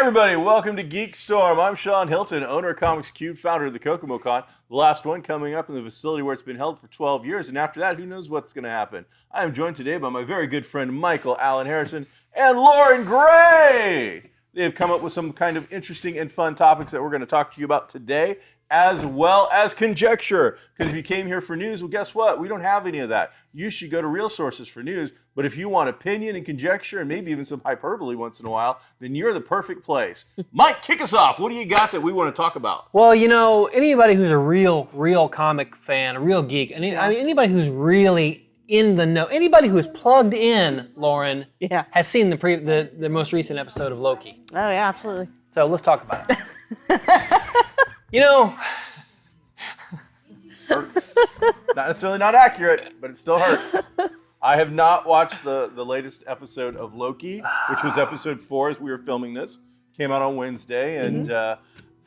everybody, welcome to GeekStorm. I'm Sean Hilton, owner of Comics Cube, founder of the Kokomo Con. The last one coming up in the facility where it's been held for 12 years, and after that, who knows what's going to happen. I am joined today by my very good friend Michael Allen Harrison and Lauren Gray. They have come up with some kind of interesting and fun topics that we're going to talk to you about today, as well as conjecture. Because if you came here for news, well, guess what? We don't have any of that. You should go to real sources for news. But if you want opinion and conjecture and maybe even some hyperbole once in a while, then you're the perfect place. Mike, kick us off. What do you got that we want to talk about? Well, you know, anybody who's a real comic fan, a real geek, I mean, anybody who's really in the know, anybody who's plugged in, Lauren, has seen the most recent episode of Loki. Oh yeah, absolutely. So let's talk about it. You know, Hurts. Not necessarily not accurate, but it still hurts. I have not watched the latest episode of Loki, which was episode 4 as we were filming this. Came out on Wednesday, and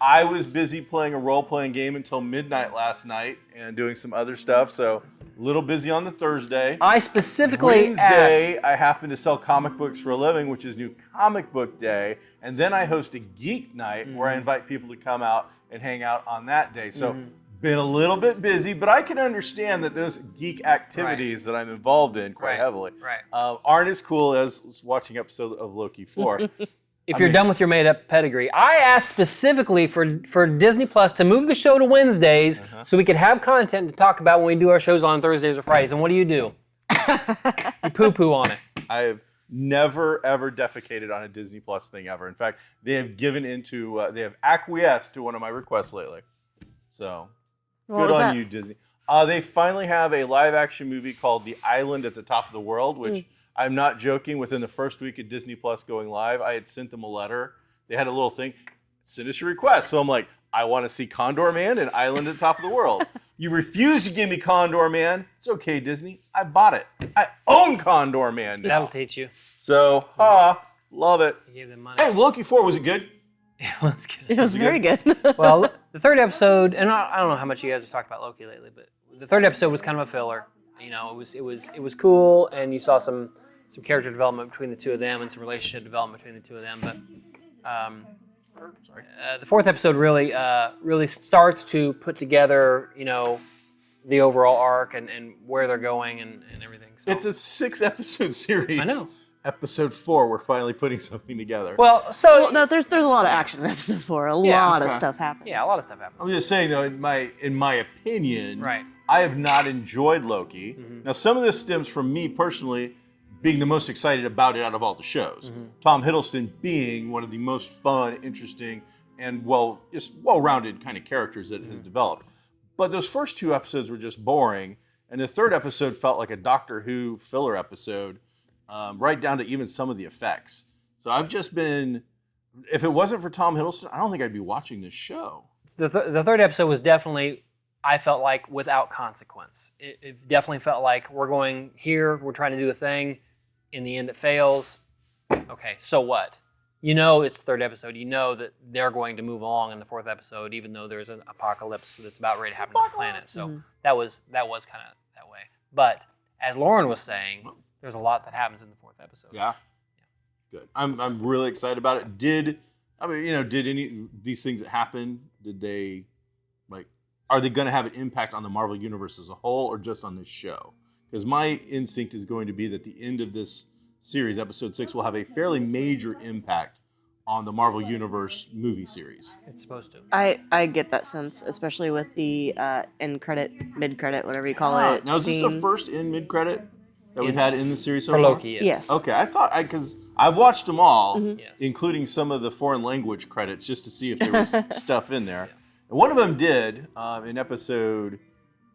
I was busy playing a role-playing game until midnight last night and doing some other stuff, so a little busy on the Thursday. I specifically Wednesday, I happen to sell comic books for a living, which is New Comic Book Day, and then I host a geek night where I invite people to come out and hang out on that day. So been a little bit busy, but I can understand that those geek activities that I'm involved in quite heavily aren't as cool as watching episode of Loki 4. If you're done with your made-up pedigree, I asked specifically for Disney Plus to move the show to Wednesdays so we could have content to talk about when we do our shows on Thursdays or Fridays. And what do? You poo-poo on it. I have never, ever defecated on a Disney Plus thing ever. In fact, they have acquiesced to one of my requests lately. So, good on you, Disney. They finally have a live-action movie called The Island at the Top of the World, which I'm not joking. Within the first week of Disney Plus going live, I had sent them a letter. They had a little thing, send us your request. So I'm like, I want to see Condor Man and Island at the Top of the World. You refuse to give me Condor Man. It's okay, Disney. I bought it. I own Condor Man now. That'll teach you. So, love it. You gave them money. Hey, Loki 4, was it good? It was good. It was very good. Well, the third episode, and I don't know how much you guys have talked about Loki lately, but the third episode was kind of a filler. You know, it was cool, and you saw some character development between the two of them and some relationship development between the two of them. But the fourth episode really starts to put together, you know, the overall arc and where they're going and everything. So. It's a 6-episode series. I know. Episode 4, we're finally putting something together. Well, no, there's a lot of action in episode 4. A lot of stuff happened. Yeah, a lot of stuff happened. I'm just saying, though, in my opinion, Right. I have not enjoyed Loki. Now, some of this stems from me personally being the most excited about it out of all the shows. Tom Hiddleston being one of the most fun, interesting, and well-rounded kind of characters that has developed. But those first 2 episodes were just boring, and the third episode felt like a Doctor Who filler episode, right down to even some of the effects. So I've just been, if it wasn't for Tom Hiddleston, I don't think I'd be watching this show. The third episode was definitely, I felt like, without consequence. It definitely felt like we're going here, we're trying to do a thing, in the end it fails. Okay, so what? You know it's the third episode. You know that they're going to move along in the fourth episode, even though there's an apocalypse that's about ready to happen on the planet. So that was kind of that way. But as Lauren was saying, there's a lot that happens in the fourth episode. Yeah. Good. I'm really excited about it. Did any of these things that happen, are they going to have an impact on the Marvel Universe as a whole or just on this show? Because my instinct is going to be that the end of this series, episode 6, will have a fairly major impact on the Marvel Universe movie series. It's supposed to. I get that sense, especially with the end credit, mid credit, whatever you call it. Now, is this the first mid credit that we've had in the series so for far? Loki? Yes. Okay, I thought because I've watched them all, Yes. including some of the foreign language credits, just to see if there was stuff in there. And one of them did in episode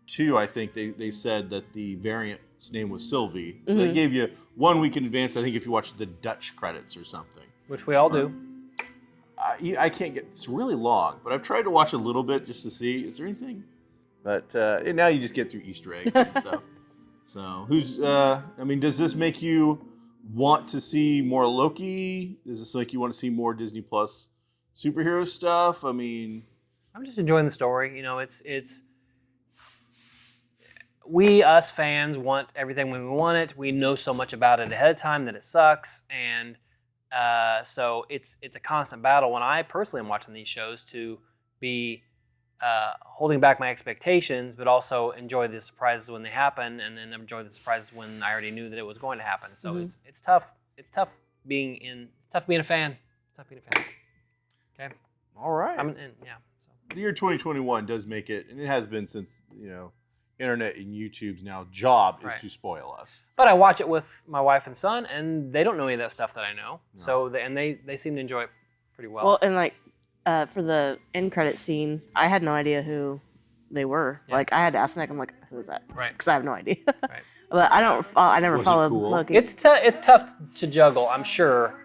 2. I think they said that the variant's name was Sylvie, so they gave you 1 week in advance. I think if you watched the Dutch credits or something, Which we all do. I can't get. It's really long, but I've tried to watch a little bit just to see is there anything. But and now you just get through Easter eggs and stuff. So does this make you want to see more Loki? Does this make you want to see more Disney Plus superhero stuff? I mean, I'm just enjoying the story. You know, it's we, us fans, want everything when we want it. We know so much about it ahead of time that it sucks, and So it's a constant battle when I personally am watching these shows to be holding back my expectations, but also enjoy the surprises when they happen, and then enjoy the surprises when I already knew that it was going to happen. So it's tough. It's tough being a fan. It's tough being a fan. Okay. All right. So. The year 2021 does make it, and it has been since, internet and YouTube's now job is to spoil us. But I watch it with my wife and son, and they don't know any of that stuff that I know. No. So they seem to enjoy it pretty well. Well, and like for the end credit scene, I had no idea who they were. Yeah. Like I had to ask Nick, I'm like, who is that? Right. Because I have no idea. Right. But I never followed Loki. It's tough to juggle, I'm sure.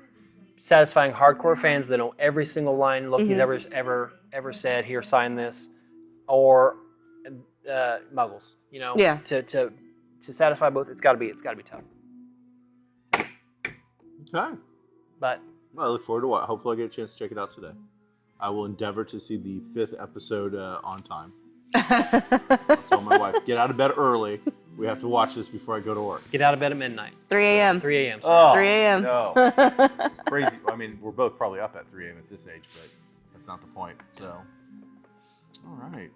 Satisfying hardcore fans that know every single line Loki's ever said. Here, sign this, or Muggles. Yeah. To satisfy both, it's got to be tough. Okay. But I look forward to it. Hopefully, I get a chance to check it out today. I will endeavor to see the 5th episode on time. I told my wife, get out of bed early. We have to watch this before I go to work. Get out of bed at midnight. 3 a.m. 3 a.m. Oh, 3 a.m. No. It's crazy. I mean, we're both probably up at 3 a.m. at this age, but that's not the point. So, all right.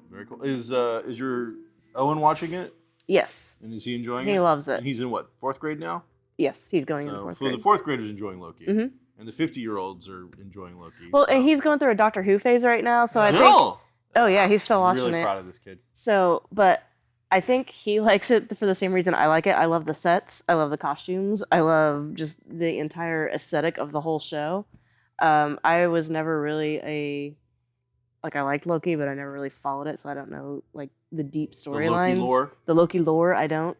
Very cool. Is your Owen watching it? Yes. And is he enjoying it? He loves it. He's in what, 4th grade now? Yes, he's going in 4th grade. So the 4th graders enjoying Loki. Mm-hmm. And the 50-year-olds are enjoying Loki. Well, and he's going through a Doctor Who phase right now, so I think... Oh, yeah, he's still watching it. Really proud of this kid. So, but I think he likes it for the same reason I like it. I love the sets. I love the costumes. I love just the entire aesthetic of the whole show. I was never really I liked Loki, but I never really followed it, so I don't know, like, the deep storylines. The Loki lore, I don't.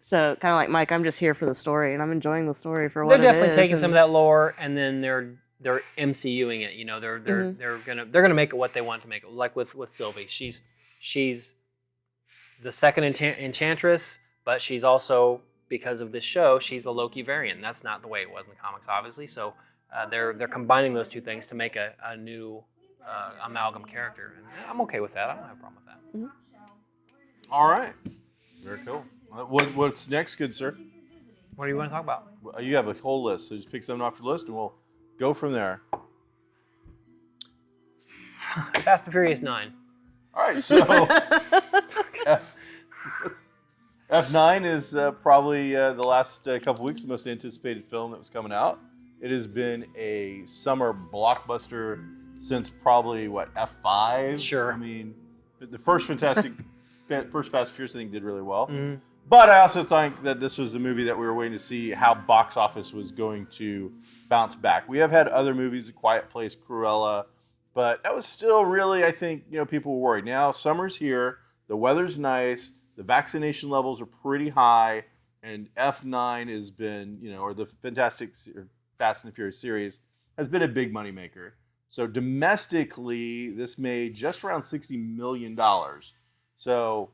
So, kind of like Mike, I'm just here for the story, and I'm enjoying the story for what it is. They're definitely taking some of that lore, and then they're MCUing it. They're gonna make it what they want to make it. Like with Sylvie, she's the second Enchantress, but she's also, because of this show, she's a Loki variant. That's not the way it was in the comics, obviously. So they're combining those two things to make a new amalgam character, and I'm okay with that. I don't have a problem with that. Mm-hmm. All right, very cool. What's next, good sir? What do you want to talk about? You have a whole list, so just pick something off your list, and we'll go from there. Fast and Furious 9. All right, so F9 is probably the last couple weeks the most anticipated film that was coming out. It has been a summer blockbuster since probably F5. Sure. I mean, the first Fast and Furious I think did really well. Mm-hmm. But I also think that this was a movie that we were waiting to see how box office was going to bounce back. We have had other movies, A Quiet Place, Cruella, but that was still really, I think, people were worried. Now, summer's here, the weather's nice, the vaccination levels are pretty high, and F9 has been, or the Fast and Furious series has been a big moneymaker. So domestically, this made just around $60 million. So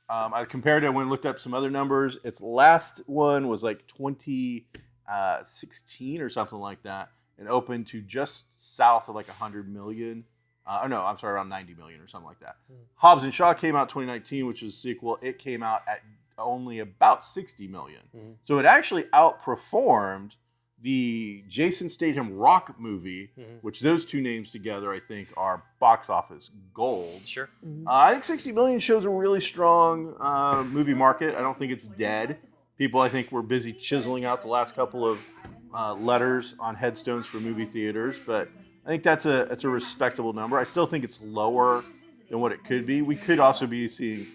I compared it, I went and looked up some other numbers. Its last one was like 2016 or something like that, and opened to just south of like 100 million. Around 90 million or something like that. Hobbs and Shaw came out 2019, which was a sequel. It came out at only about 60 million. Mm-hmm. So it actually outperformed the Jason Statham Rock movie, which those two names together, I think, are box office gold. Sure. Mm-hmm. I think 60 million shows a really strong movie market. I don't think it's dead. People, I think, were busy chiseling out the last couple of letters on headstones for movie theaters, but I think that's a respectable number. I still think it's lower than what it could be. We could also be seeing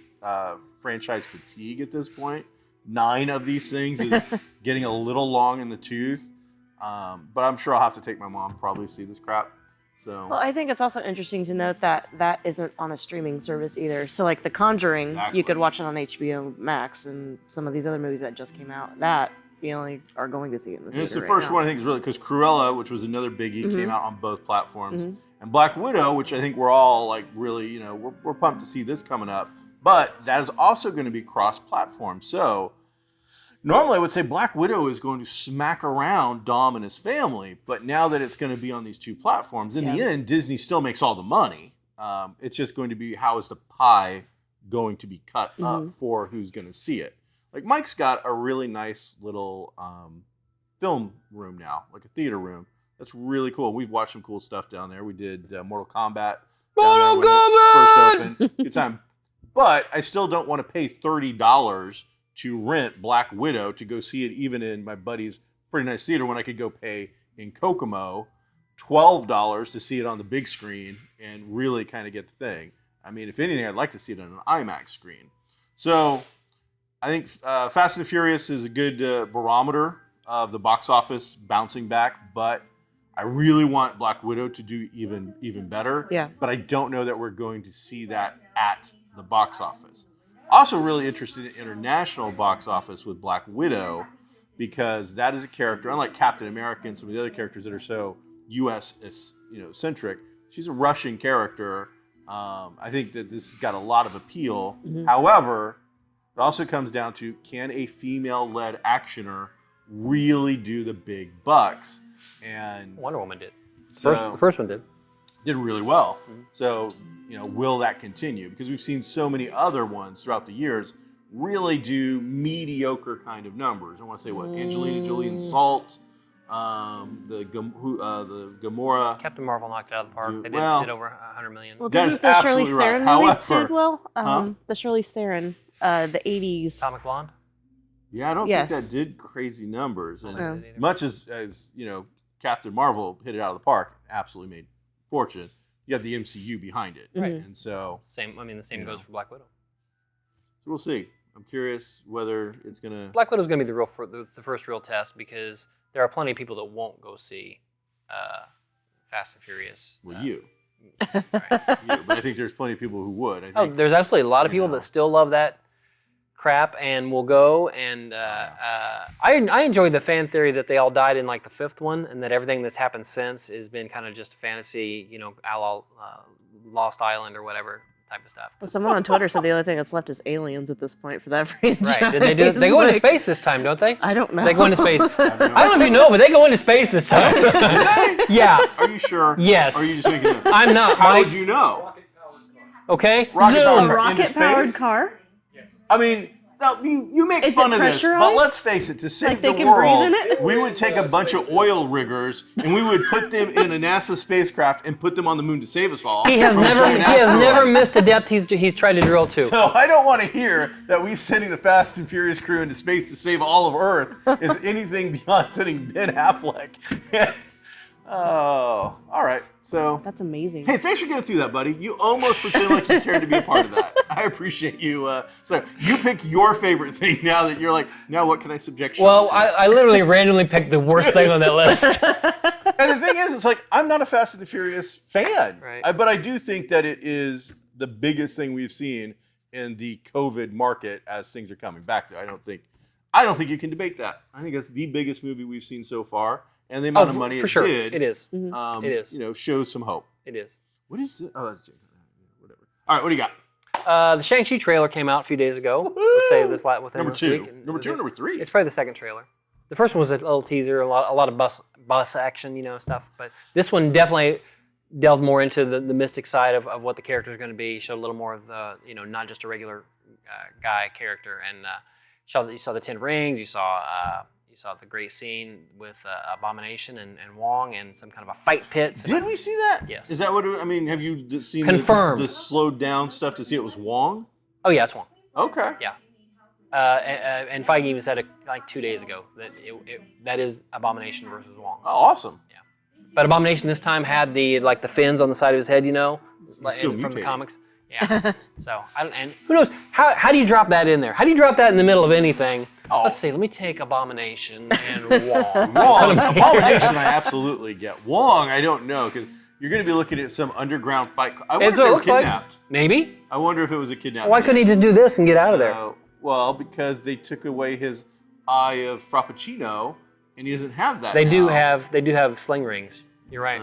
franchise fatigue at this point. 9 of these things is getting a little long in the tooth. But I'm sure I'll have to take my mom probably to see this crap. So. Well, I think it's also interesting to note that isn't on a streaming service either. So like The Conjuring, you could watch it on HBO Max, and some of these other movies that just came out, that you only are going to see it in the theater. And it's the first one I think is really, because Cruella, which was another biggie, came out on both platforms. And Black Widow, which I think we're all like really, we're pumped to see this coming up. But that is also going to be cross-platform. So normally I would say Black Widow is going to smack around Dom and his family. But now that it's going to be on these two platforms, in the end, Disney still makes all the money. It's just going to be, how is the pie going to be cut up for who's going to see it? Like, Mike's got a really nice little film room now, like a theater room. That's really cool. We've watched some cool stuff down there. We did Mortal Kombat. Mortal First Kombat! open. Good time. But I still don't want to pay $30 to rent Black Widow to go see it even in my buddy's pretty nice theater when I could go pay in Kokomo $12 to see it on the big screen and really kind of get the thing. I mean, if anything, I'd like to see it on an IMAX screen. So I think Fast and the Furious is a good barometer of the box office bouncing back, but I really want Black Widow to do even better. Yeah. But I don't know that we're going to see that at the box office. Also really interested in international box office with Black Widow because that is a character, unlike Captain America and some of the other characters that are so U.S. centric, she's a Russian character. I think that this has got a lot of appeal. Mm-hmm. However, it also comes down to, can a female-led actioner really do the big bucks? And Wonder Woman did. So, the first one did. Did really well. Mm-hmm. So, will that continue? Because we've seen so many other ones throughout the years really do mediocre kind of numbers. I want to say what Angelina Jolie and Salt, the Gamora. Captain Marvel knocked it out of the park. They did over 100 million. Well, that is didn't the absolutely Charlize right. Theron However, movie did well? huh? The Charlize Theron, the 80s. Atomic Blonde. Yeah, I don't think that did crazy numbers. And much as Captain Marvel hit it out of the park, absolutely made fortune. You have the MCU behind it, right? And so the same goes for Black Widow. So we'll see. I'm curious whether it's gonna. Black Widow's gonna be the first real test because there are plenty of people that won't go see Fast and Furious. Well, you. Right. But I think there's plenty of people who would. I think, there's absolutely a lot of people that still love that crap and will go. And I enjoy the fan theory that they all died in like the fifth one, and that everything that's happened since has been kind of just fantasy, a la Lost Island or whatever type of stuff. Well, someone on Twitter said the only thing that's left is aliens at this point for that franchise. Right? Did they do? They go into space this time, don't they? I don't know. They go into space. I don't know if you know, but they go into space this time. Yeah. Are you sure? Yes. Or are you just making it up? I'm not. How would you know? Okay. A rocket-powered car? I mean, no, you make fun of this, but let's face it, to save the can world, breathe in it? we would take a bunch of oil riggers and we would put them in a NASA spacecraft and put them on the moon to save us all. He has never missed a depth he's tried to drill to. So I don't want to hear that we sending the Fast and Furious crew into space to save all of Earth is anything beyond sending Ben Affleck. Oh, all right. So that's amazing. Hey, thanks for getting through that, buddy. You almost pretend like you cared to be a part of that. I appreciate you. So you pick your favorite thing now that you're like, now what can I subject you Well, to? I literally randomly picked the worst thing on that list. And the thing is, it's like, I'm not a Fast and the Furious fan. Right. But I do think that it is the biggest thing we've seen in the COVID market as things are coming back. I don't think you can debate that. I think that's the biggest movie we've seen so far. And the amount of money it did, it is. Mm-hmm. It is. Shows some hope. It is. What is it? Oh, that's whatever. All right, what do you got? The Shang-Chi trailer came out a few days ago. Let's say this within number this two. week. Number two or number three? It's probably the second trailer. The first one was a little teaser, a lot of bus action, stuff. But this one definitely delved more into the mystic side of what the character is going to be. Showed a little more of the, not just a regular guy character. And you saw the 10 rings. You saw the great scene with Abomination and Wong and some kind of a fight pit. Did we see that? Yes. Is that what have you seen Confirmed. The slowed down stuff to see it was Wong? Oh, yeah, it's Wong. Okay. Yeah. And Feige even said it like 2 days ago that that is Abomination versus Wong. Oh, awesome. Yeah. But Abomination this time had the fins on the side of his head, still from the mutating. comics. Yeah. So, and who knows, how do you drop that in there? How do you drop that in the middle of anything? Oh. Let's see, let me take Abomination and Wong. Wong, Abomination I absolutely get. Wong, I don't know, because you're going to be looking at some underground fight. I wonder if they were kidnapped. Maybe. I wonder if it was a kidnapping. Why couldn't he just do this and get out of there? Well, because they took away his eye of Frappuccino, and he doesn't have that They do now. have sling rings. You're right.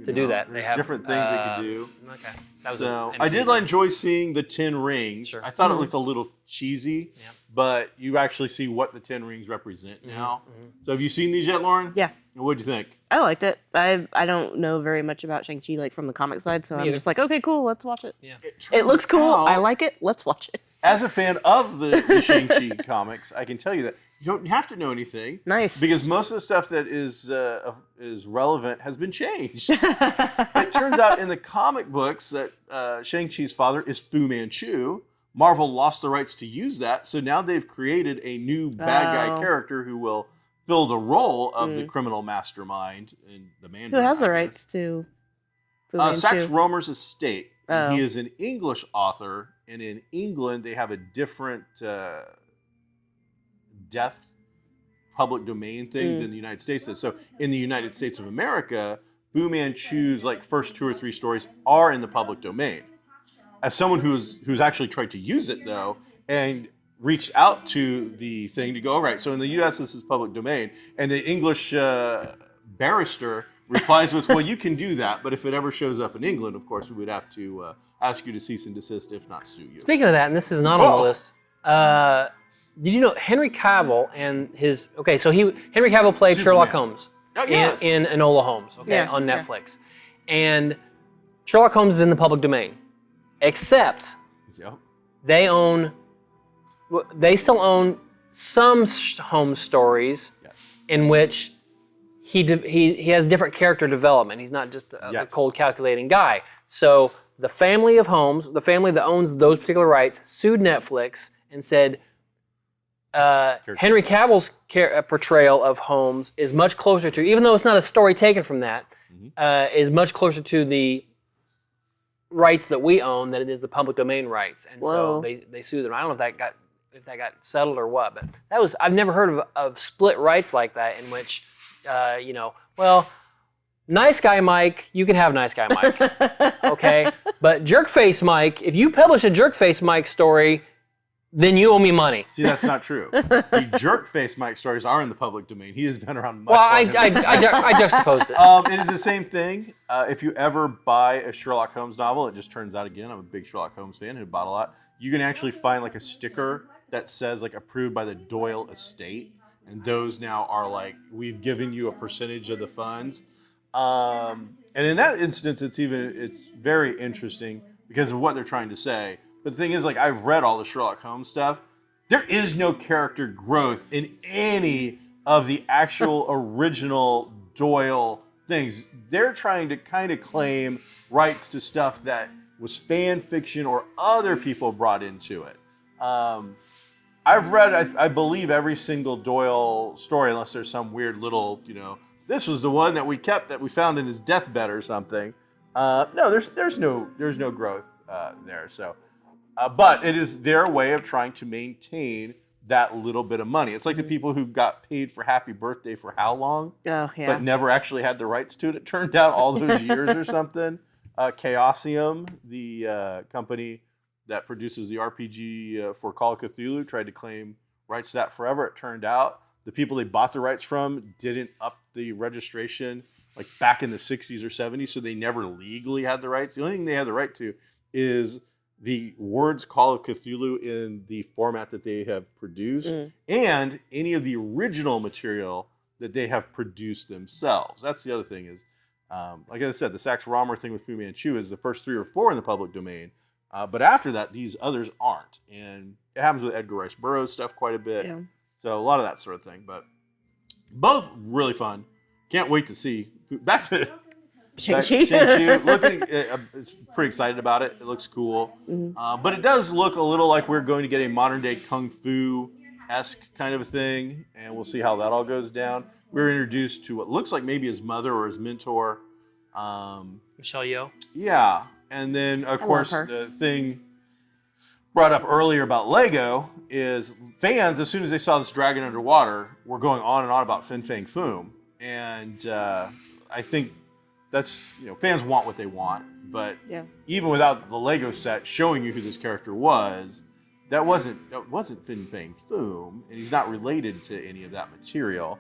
So, do that. They There's have different things they can do. Okay. That was So an I MC did thing. enjoy seeing the 10 rings. Sure. I thought it looked a little cheesy, Yeah. but you actually see what the 10 rings represent now. So have you seen these yet, Lauren? Yeah. And what'd you think? I liked it. I don't know very much about Shang-Chi from the comic side, so I'm either. just like, okay, cool, let's watch it. Yeah. It looks cool. out- I like it. Let's watch it. as a fan of the Shang-Chi comics, I can tell you that you don't have to know anything. Nice. Because most of the stuff that is relevant has been changed. It turns out in the comic books that Shang-Chi's father is Fu Manchu. Marvel lost the rights to use that, so now they've created a new bad guy character who will fill the role of the criminal mastermind in the Mandarin. Who has the rights to Fu Manchu? Sax Rohmer's estate. Oh. He is an English author, and in England they have a different death public domain thing than the United States does. So in the United States of America, Fu Manchu's like first 2 or 3 stories are in the public domain. As someone who's actually tried to use it though, and reached out to the thing to go, all right, so in the US this is public domain, and the English barrister replies with, well, you can do that, but if it ever shows up in England, of course, we would have to ask you to cease and desist, if not sue you. Speaking of that, and this is not on the list, did you know Henry Cavill and his, Henry Cavill played Superman. Sherlock Holmes in Enola Holmes, on Netflix. And Sherlock Holmes is in the public domain, except they still own some Holmes stories in which he has different character development. He's not just a cold calculating guy. So the family of Holmes, the family that owns those particular rights, sued Netflix and said Henry Cavill's portrayal of Holmes is much closer to, even though it's not a story taken from that, is much closer to the rights that we own than it is the public domain rights. And so they sued them. I don't know if that got settled or what, but I've never heard of split rights like that in which nice guy Mike, you can have nice guy Mike, okay? But Jerkface Mike, if you publish a Jerkface Mike story, then you owe me money. See, that's not true. The Jerkface Mike stories are in the public domain. He has been around much longer. Well, I juxtaposed it. It is the same thing. If you ever buy a Sherlock Holmes novel, it just turns out, again, I'm a big Sherlock Holmes fan who bought a lot. You can actually find like a sticker that says like approved by the Doyle estate. And those now are like, we've given you a percentage of the funds. And in that instance, it's very interesting because of what they're trying to say. But the thing is, like, I've read all the Sherlock Holmes stuff. There is no character growth in any of the actual original Doyle things. They're trying to kind of claim rights to stuff that was fan fiction or other people brought into it. I've read, I believe, every single Doyle story, unless there's some weird little, this was the one that we kept that we found in his deathbed or something. No, there's no growth there. So, but it is their way of trying to maintain that little bit of money. It's like the people who got paid for Happy Birthday for how long? Oh, yeah. But never actually had the rights to it. It turned out all those years or something. Chaosium, the company that produces the RPG for Call of Cthulhu, tried to claim rights to that forever. It turned out the people they bought the rights from didn't up the registration like back in the 60s or 70s, so they never legally had the rights. The only thing they had the right to is the words Call of Cthulhu in the format that they have produced and any of the original material that they have produced themselves. That's the other thing is, like I said, the Sax Rohmer thing with Fu Manchu is the first 3 or 4 in the public domain. But after that, these others aren't. And it happens with Edgar Rice Burroughs stuff quite a bit. Yeah. So a lot of that sort of thing. But both really fun. Can't wait to see. Back to Shang-Chi. It's pretty excited about it. It looks cool. But it does look a little like we're going to get a modern-day Kung Fu-esque kind of a thing. And we'll see how that all goes down. We're introduced to what looks like maybe his mother or his mentor. Michelle Yeoh? Yeah. And then, of course, the thing brought up earlier about Lego is fans, as soon as they saw this dragon underwater, were going on and on about Fin Fang Foom. And I think that's, fans want what they want. But even without the Lego set showing you who this character was, that wasn't Fin Fang Foom. And he's not related to any of that material.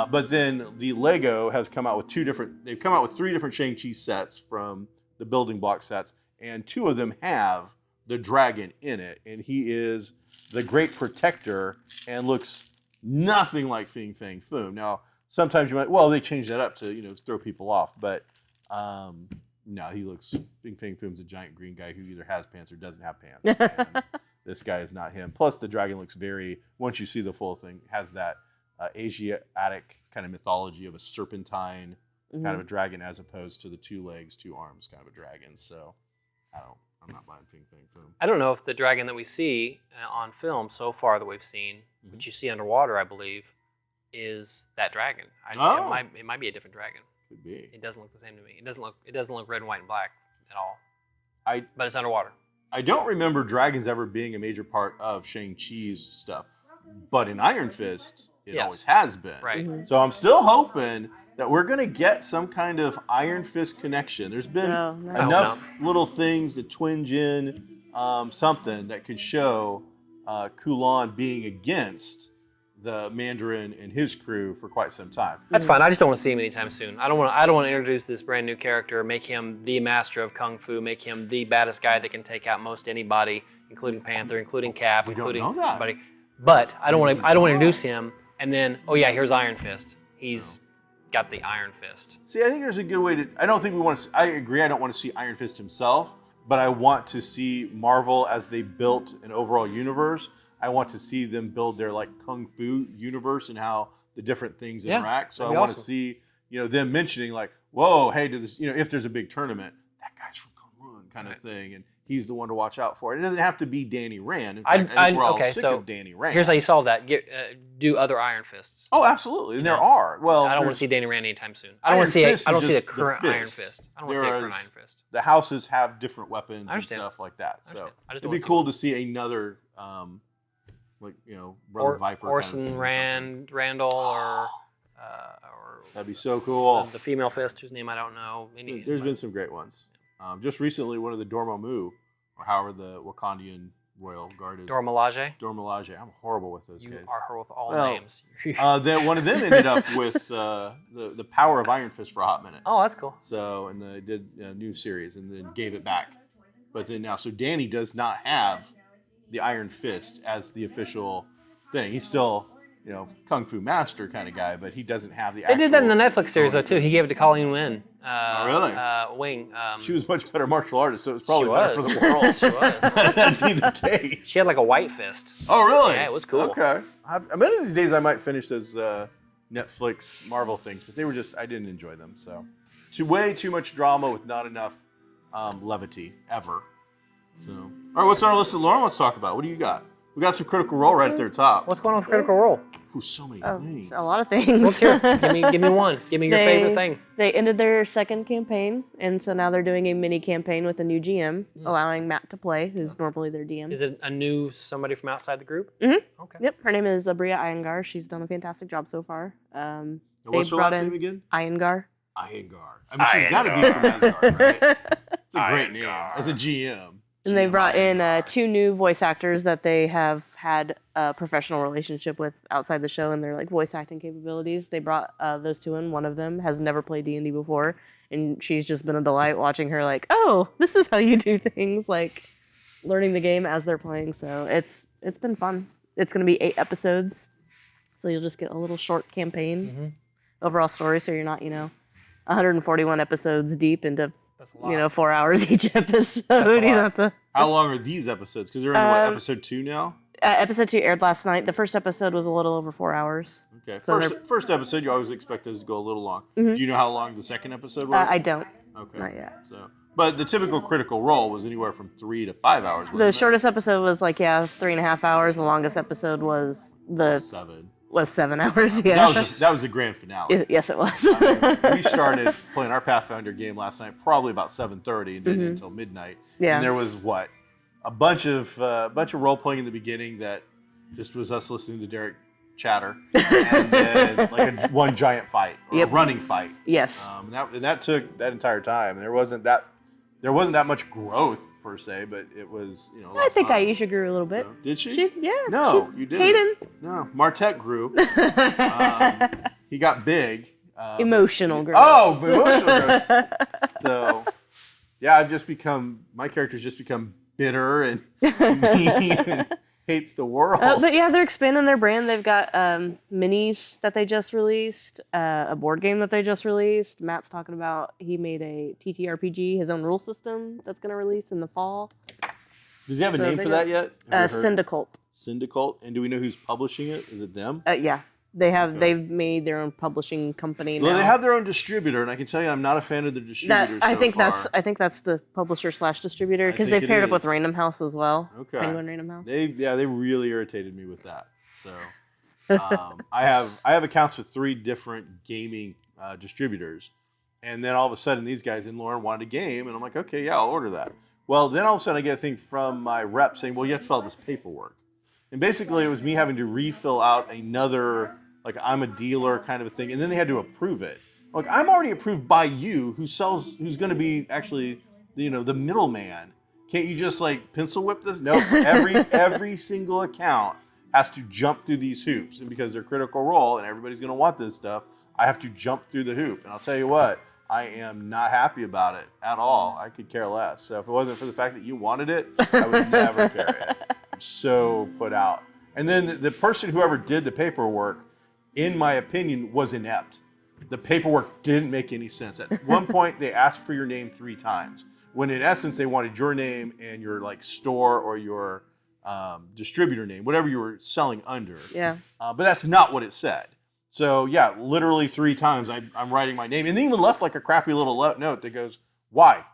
But then the Lego has come out with 3 different Shang-Chi sets from the building block sets, and 2 of them have the dragon in it, and he is the great protector and looks nothing like Fin Fang Foom. Now, sometimes you might, they changed that up to, throw people off, but no, he looks, Fin Fang Foom's a giant green guy who either has pants or doesn't have pants. And this guy is not him. Plus, the dragon looks very, once you see the full thing, has that Asiatic kind of mythology of a serpentine kind of a dragon as opposed to the 2 legs, 2 arms kind of a dragon. So I'm not buying Fing Fang Foom. I don't know if the dragon that we see on film so far that we've seen, which you see underwater, I believe, is that dragon. It might be a different dragon. Could be. It doesn't look the same to me. It doesn't look red, white, and black at all. But it's underwater. I don't remember dragons ever being a major part of Shang-Chi's stuff, but in Iron Fist, it always has been. Right. So I'm still hoping that we're going to get some kind of Iron Fist connection. There's been enough little things that twinge in something that could show Kulan being against the Mandarin and his crew for quite some time. That's fine. I just don't want to see him anytime soon. I don't want to introduce this brand new character, make him the master of kung fu, make him the baddest guy that can take out most anybody, including Panther, including Cap, including everybody. But I don't want to introduce him and then here's Iron Fist. He's got the Iron Fist. See, I think there's a good way to. I don't think we want to. I agree. I don't want to see Iron Fist himself, but I want to see Marvel as they built an overall universe. I want to see them build their kung fu universe and how the different things interact. So I want to see them mentioning whoa, hey, to this, if there's a big tournament, that guy's from Kunlun kind of thing, and he's the one to watch out for. It doesn't have to be Danny Rand. In fact, I think we're all sick of Danny Rand. Here's how you solve that: do other Iron Fists. Oh, absolutely, and there are. Well, I don't want to see Danny Rand anytime soon. I don't want to see. I don't see the current Iron Fist. I don't want to see a current Iron Fist. The houses have different weapons and stuff like that. So it'd be cool to see another. Brother Viper. Orson Randall or that'd be so cool. The female fist, whose name I don't know. There's been some great ones. Just recently, one of the Dormammu, or however the Wakandian royal guard is. Dormilage. I'm horrible with those guys. You are her with all names. One of them ended up with the power of Iron Fist for a hot minute. Oh, that's cool. So, and they did a new series and then gave it back. But then now, so Danny does not have the Iron Fist as the official thing. He's still, kung fu master kind of guy, but he doesn't have the. They did that in the Netflix series though too. He gave it to Colleen Wing. Really? Wing. She was much better martial artist, so it was probably better for the world. She was. That'd be the case. She had a white fist. Oh, really? Yeah, it was cool. Okay. Many of these days I might finish those Netflix Marvel things, but they were I didn't enjoy them. So, way too much drama with not enough levity ever. So, all right, what's on our list that Lauren wants to talk about? What do you got? We got some Critical Role right at their top. What's going on with Critical Role? Ooh, so many things. A lot of things. Let's hear it. Give me one. Give me your favorite thing. They ended their second campaign, and so now they're doing a mini campaign with a new GM, allowing Matt to play, who's normally their DM. Is it a new somebody from outside the group? Mm-hmm. Okay. Yep. Her name is Abria Iyengar. She's done a fantastic job so far. What's her last name again? Iyengar. Iyengar. I mean, she's got to be from Asgard, right? It's a great name. As a GM. And they brought in 2 new voice actors that they have had a professional relationship with outside the show, and their voice acting capabilities. They brought those 2 in. One of them has never played D&D before, and she's just been a delight watching her. Oh, this is how you do things. Learning the game as they're playing. So it's been fun. It's going to be 8 episodes, so you'll just get a little short campaign overall story. So you're not 141 episodes deep into. That's a lot. 4 hours each episode. How long are these episodes? Because they're in episode 2 now? Episode 2 aired last night. The first episode was a little over 4 hours. Okay. So first episode, you always expect those to go a little long. Do you know how long the second episode was? I don't. Okay. Not yet. But the typical Critical Role was anywhere from 3 to 5 hours. The shortest episode was 3.5 hours. The longest episode was 7. Was 7 hours, yeah. That was the grand finale. Yes, it was. We started playing our Pathfinder game last night, probably about 7:30, and did it until midnight. Yeah. And there was a bunch of role playing in the beginning that just was us listening to Derek chatter, and then one giant fight, or a running fight. Yes. And that took that entire time. There wasn't that much growth per se, but it was I think Aisha grew a little bit. So, did she? You didn't. Hayden. No, Martek grew. He got big. Emotional growth. Oh, emotional growth. So, yeah, my character's just become bitter and mean and hates the world. But yeah, they're expanding their brand. They've got minis that they just released, a board game that they just released. Matt's talking about he made a TTRPG, his own rule system that's going to release in the fall. Does he have a So name they for got- that yet? Have you heard? Syndicult. Syndicult. And do we know who's publishing it? Is it them? Yeah. They've Okay. made their own publishing company now. Well, they have their own distributor, and I can tell you I'm not a fan of the distributors I so think far. that's the publisher / distributor I because think they it paired up with is. Random House as well. Okay. Penguin Random House. They really irritated me with that. So I have accounts with 3 different gaming distributors, and then all of a sudden these guys in Lauren wanted a game, and I'm like, okay, yeah, I'll order that. Well, then all of a sudden I get a thing from my rep saying, well, you have to fill out this paperwork, and basically it was me having to refill out another like I'm a dealer kind of a thing, and then they had to approve it. Like I'm already approved by you, who's going to be actually the middleman. Can't you just like pencil whip this? No, every single account has to jump through these hoops, and because they're Critical Role and everybody's going to want this stuff, I have to jump through the hoop. And I'll tell you what, I am not happy about it at all. I could care less. So if it wasn't for the fact that you wanted it, I would never carry it. I'm so put out. And then the person, whoever did the paperwork, in my opinion, was inept. The paperwork didn't make any sense. At one point, they asked for your name 3 times, when in essence, they wanted your name and your like store or your distributor name, whatever you were selling under. Yeah. But that's not what it said. So yeah, literally 3 times I'm writing my name, and they even left like a crappy little note that goes, "Why?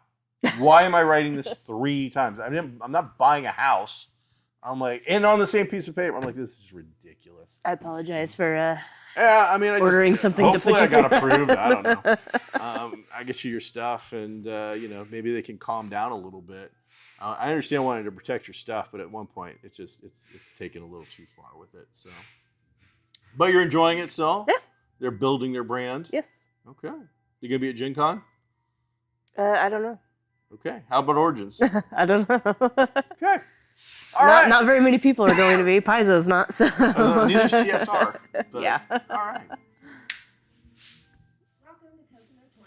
Why am I writing this 3 times? I'm not buying a house." I'm like, and on the same piece of paper, I'm like, this is ridiculous. I apologize for Yeah, I mean, ordering something to hopefully put you I got through. approved. I don't know. I get you your stuff, and maybe they can calm down a little bit. I understand wanting to protect your stuff, but at one point, it's taken a little too far with it. So, but you're enjoying it still. Yeah. They're building their brand. Yes. Okay. You gonna be at Gen Con? I don't know. Okay. How about Origins? I don't know. Okay. All right. Not very many people are going to be. Paizo's not, so. Neither's TSR. But, Yeah. All right.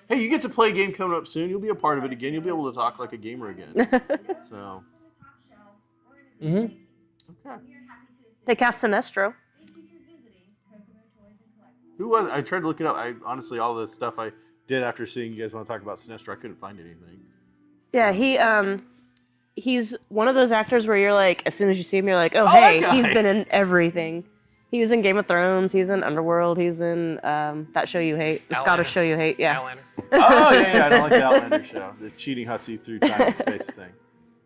Hey, you get to play a game coming up soon. You'll be a part of it again. You'll be able to talk like a gamer again. So. Mm-hmm. Okay. They cast Sinestro. Who was? I tried to look it up. I honestly, all the stuff I did after seeing you guys want to talk about Sinestro, I couldn't find anything. Yeah, he's one of those actors where you're like, as soon as you see him, you're like, oh, that hey, guy. he's been in everything. He was in Game of Thrones. He's in Underworld. He's in that show you hate, the Outlander. Scottish show you hate. Yeah. Outlander. Oh yeah, I don't like the Outlander show, the cheating hussy through time and space thing.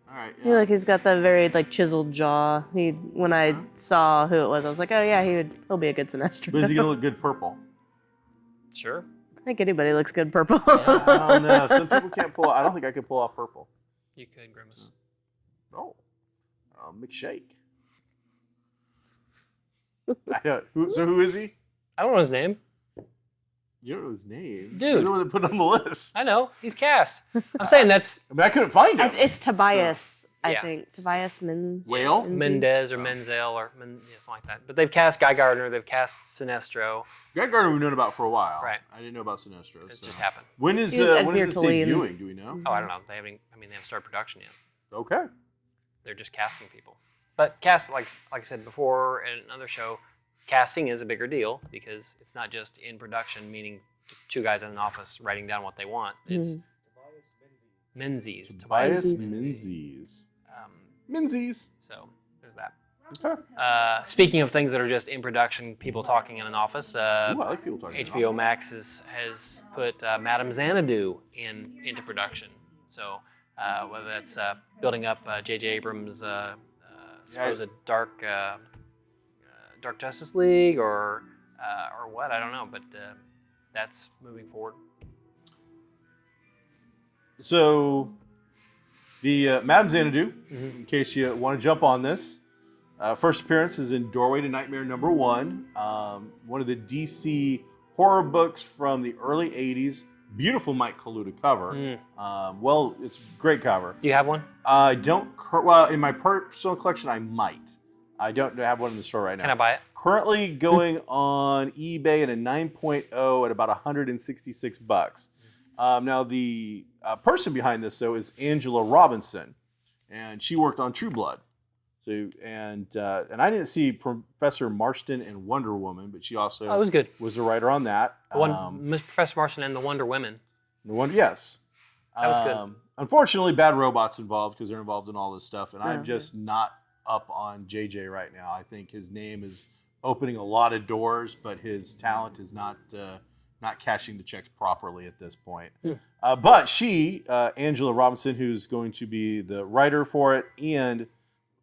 All right. Yeah, like he's got that very like chiseled jaw. When I saw who it was, I was like, oh yeah, he'll be a good Sinestro. But is he gonna look good purple? Sure. I think anybody looks good purple. I don't know. Some people can't pull. I don't think I could pull off purple. You could, Grimace. Oh, McShake. I know. Who is he? I don't know his name. You don't know his name. Dude. You're the one that put it on the list. I know. He's cast. I'm saying that's I mean, I couldn't find him. It's Tobias, I Yeah. think. Tobias Whale? Mendez or Menzel or something like that. But they've cast Guy Gardner. They've cast Sinestro. Greg Gardner we've known about for a while. Right. I didn't know about Sinestro. It so. just happened. When is He was Ed when is this Mirtolini. debuting? Do we know? Oh, I don't know. They haven't started production yet. Okay. They're just casting people. But like I said before in another show, casting is a bigger deal because it's not just in production, meaning 2 guys in an office writing down what they want. It's Menzies. Tobias Menzies. Menzies. Um, Menzies. so there's that. Okay. Speaking of things that are just in production, people talking in an office, Ooh, I like people talking. HBO Max has put Madame Xanadu into production. So whether that's building up J.J. Abrams' supposed Dark Justice League or what, I don't know, but that's moving forward. So, the Madame Xanadu, in case you want to jump on this, first appearance is in Doorway to Nightmare #1, one of the DC horror books from the early 80s. Beautiful Mike Kaluta cover. Well, it's a great cover. Do you have one? I don't, well, in my personal collection, I might. I don't have one in the store right now. Can I buy it? Currently going on eBay at a 9.0 at about $166. Now the person behind this though is Angela Robinson, and she worked on True Blood. So and I didn't see Professor Marston and Wonder Woman, but she also Oh, it was good. was the writer on that. Professor Marston and the Wonder Women. The one, yes. That was good. unfortunately, Bad Robot's involved because they're involved in all this stuff, and I'm Okay. just not up on JJ right now. I think his name is opening a lot of doors, but his talent is not cashing the checks properly at this point. But she, Angela Robinson, who's going to be the writer for it, and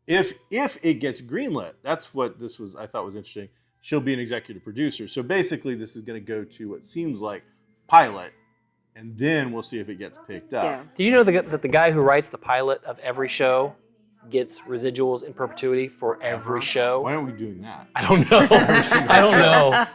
if it gets greenlit, that's what this was. I thought was interesting. She'll be an executive producer. So basically, this is going to go to what seems like pilot, and then we'll see if it gets picked up. Yeah. Did you know that the guy who writes the pilot of every show gets residuals in perpetuity for every show? Why aren't we doing that? I don't know. I don't know.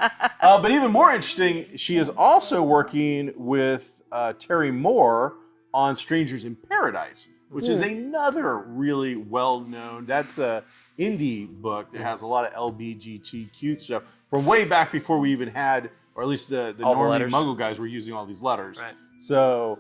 But even more interesting, she is also working with Terry Moore on Strangers in Paradise, which is another really well-known, that's a indie book that has a lot of LBGTQ stuff from way back before we even had, or at least the All the normie letters. Muggle guys were using all these letters. Right. So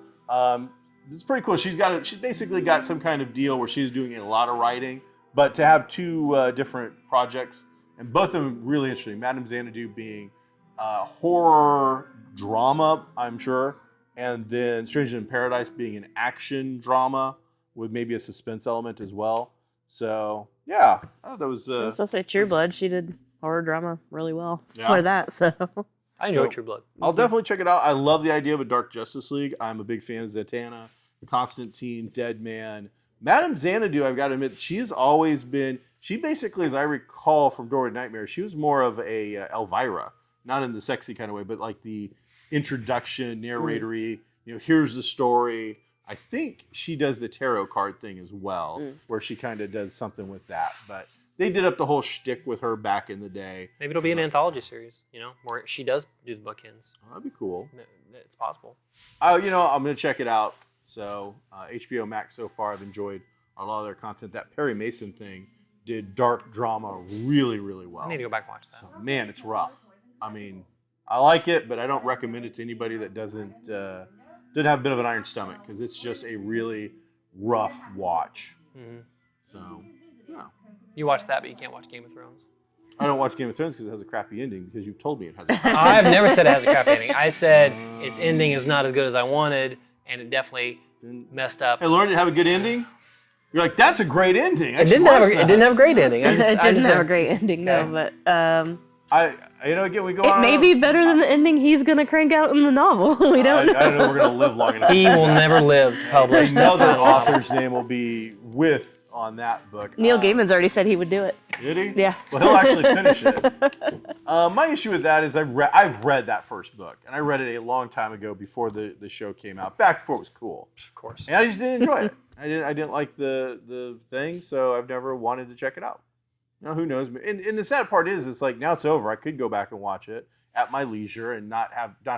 it's pretty cool. She's basically got some kind of deal where she's doing a lot of writing, but to have two different projects, and both of them really interesting. Madame Xanadu being horror drama, I'm sure, and then Strangers in Paradise being an action drama with maybe a suspense element as well. So yeah, that was. I was gonna say True Blood. She did horror drama really well Yeah. for that. So I enjoy So- True Blood. I'll definitely check it out. I love the idea of a Dark Justice League. I'm a big fan of Zatanna, Constantine, Deadman. Madame Xanadu, I've got to admit, she's always been. She basically, as I recall from Dora Nightmare, she was more of a Elvira, not in the sexy kind of way, but like the introduction, narratory. Here's the story. I think she does the tarot card thing as well, where she kind of does something with that. But they did up the whole shtick with her back in the day. Maybe it'll be an anthology series, where she does do the bookends. Oh, that'd be cool. It's possible. I'm going to check it out. So HBO Max so far, I've enjoyed a lot of their content. That Perry Mason thing did dark drama really, really well. I need to go back and watch that. So, man, it's rough. I mean, I like it, but I don't recommend it to anybody that doesn't have a bit of an iron stomach, because it's just a really rough watch. Mm-hmm. So, yeah. You watch that, but you can't watch Game of Thrones. I don't watch Game of Thrones because it has a crappy ending, because you've told me it has a crappy I've never said it has a crap ending. I said its ending is not as good as I wanted, and it definitely messed up. Hey, Lauren, did it have a good ending? You're like, that's a great ending. It didn't have a great ending. it didn't have a great ending, no. But again, we go it on. may be better than the ending he's gonna crank out in the novel. We don't know. I don't know. We're gonna live long enough. He will never live to publish Another that. author's name will be with on that book. Neil Gaiman's already said he would do it. Did he? Yeah. Well, he'll actually finish it. My issue with that is I've read that first book, and I read it a long time ago before the show came out, back before it was cool. Of course. And I just didn't enjoy it. I didn't like the thing, so I've never wanted to check it out. Who knows? And the sad part is, it's like now it's over. I could go back and watch it at my leisure and not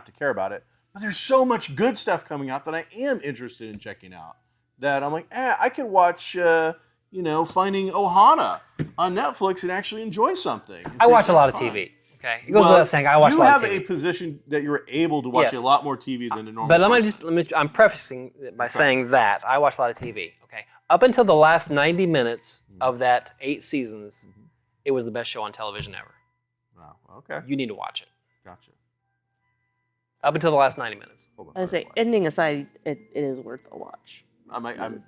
to care about it. But there's so much good stuff coming out that I am interested in checking out. That I'm like, I could watch, Finding Ohana on Netflix and actually enjoy something. I watch a lot of TV. Okay, it goes without saying I watch a lot of TV. You have a position that you're able to watch Yes. a lot more TV than a normal. But person. I'm prefacing it by saying that I watch a lot of TV. Okay, up until the last 90 minutes of that 8 seasons, it was the best show on television ever. Wow. Okay. You need to watch it. Gotcha. Up until the last 90 minutes. Hold on, I would say, ending aside, it is worth a watch.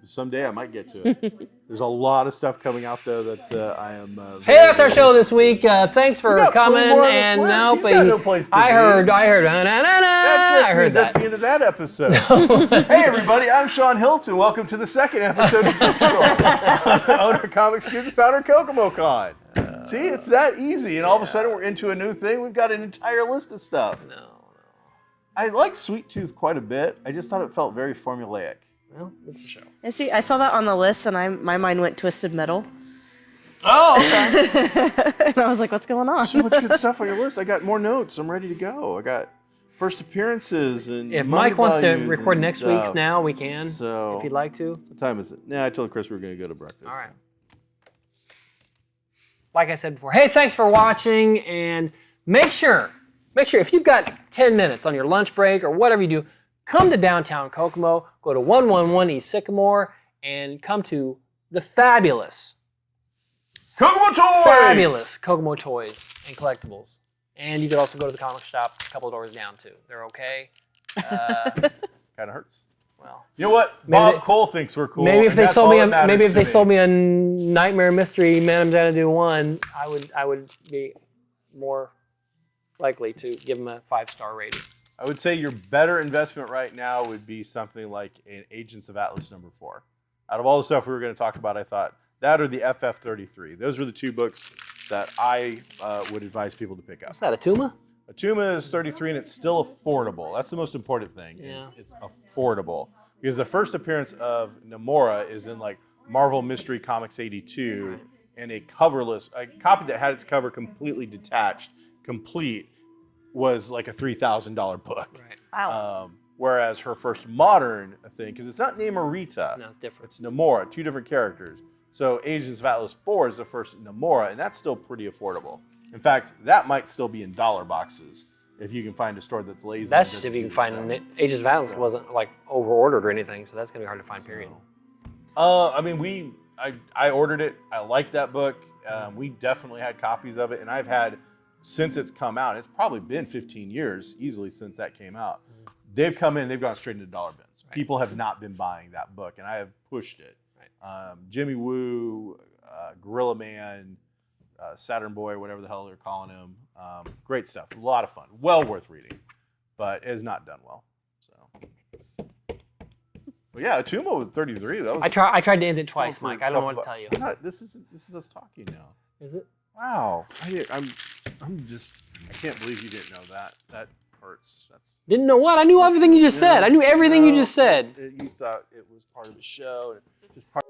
Someday I might get to it. There's a lot of stuff coming out though that I am. Hey, that's our show this week. Thanks for got coming. 4 more on this And list. nope, He's got no place to I be. heard. That just I heard means that's that. the end of that episode. Hey everybody, I'm Sean Hilton. Welcome to the second episode of GeekStorm. Owner Comics Cube, founder KokomoCon. See, it's that easy, and all of a sudden we're into a new thing. We've got an entire list of stuff. No. I like Sweet Tooth quite a bit. I just thought it felt very formulaic. Well, it's a show. And see, I saw that on the list, and my mind went Twisted Metal, Oh, okay. and I was like, "What's going on?" So much good stuff on your list. I got more notes. I'm ready to go. I got first appearances and. If money Mike wants to values record and next stuff. week's now, we can. So- if you'd like to. What time is it? Nah, I told Chris we were going to go to breakfast. All right. Like I said before, hey, thanks for watching, and make sure if you've got 10 minutes on your lunch break or whatever you do, come to downtown Kokomo, go to 111 East Sycamore, and come to the fabulous Kokomo Toys and Collectibles. And you could also go to the comic shop a couple of doors down too. They're okay. Kind of hurts. Well, You know what? Maybe Bob they- Cole thinks we're cool. maybe if and they that's sold all me, that matters maybe if to they me. sold me a Nightmare Mystery Man Xanadu 1, I would be more likely to give them a 5-star rating. I would say your better investment right now would be something like an Agents of Atlas #4. Out of all the stuff we were going to talk about, I thought that or the FF33. Those were the 2 books that I would advise people to pick up. What's that, a Tuma? Atuma is 33 and it's still affordable. That's the most important thing. Yeah. It's affordable. Because the first appearance of Namora is in like Marvel Mystery Comics 82 and a copy that had its cover completely detached, complete, was like a $3,000 book. Right. Wow. Whereas her first modern thing, because it's not Namorita, No, it's different. it's Namora, 2 different characters. So Agents of Atlas 4 is the first Namora, and that's still pretty affordable. In fact, that might still be in dollar boxes if you can find a store that's lazy. That's and just if doesn't you can do find stuff. Agents of Atlas wasn't like over-ordered or anything, so that's going to be hard to find, period. I mean, I ordered it. I liked that book. We definitely had copies of it, and I've had, since it's come out, it's probably been 15 years easily since that came out. They've come in, they've gone straight into dollar bins. Right. People have not been buying that book, and I have pushed it. Right. Jimmy Woo, Gorilla Man, Saturn Boy, whatever the hell they're calling him. Great stuff. A lot of fun. Well worth reading, but it has not done well. So, but yeah, Atuma was 33. That was. I tried to end it twice, for Mike. I don't know what to couple- tell you. No, this is us talking now. Is it? Wow. I'm just. I can't believe you didn't know that. That hurts. That's. Didn't know what? I knew everything you just said. I knew everything you just said. You thought it was part of the show. Just part.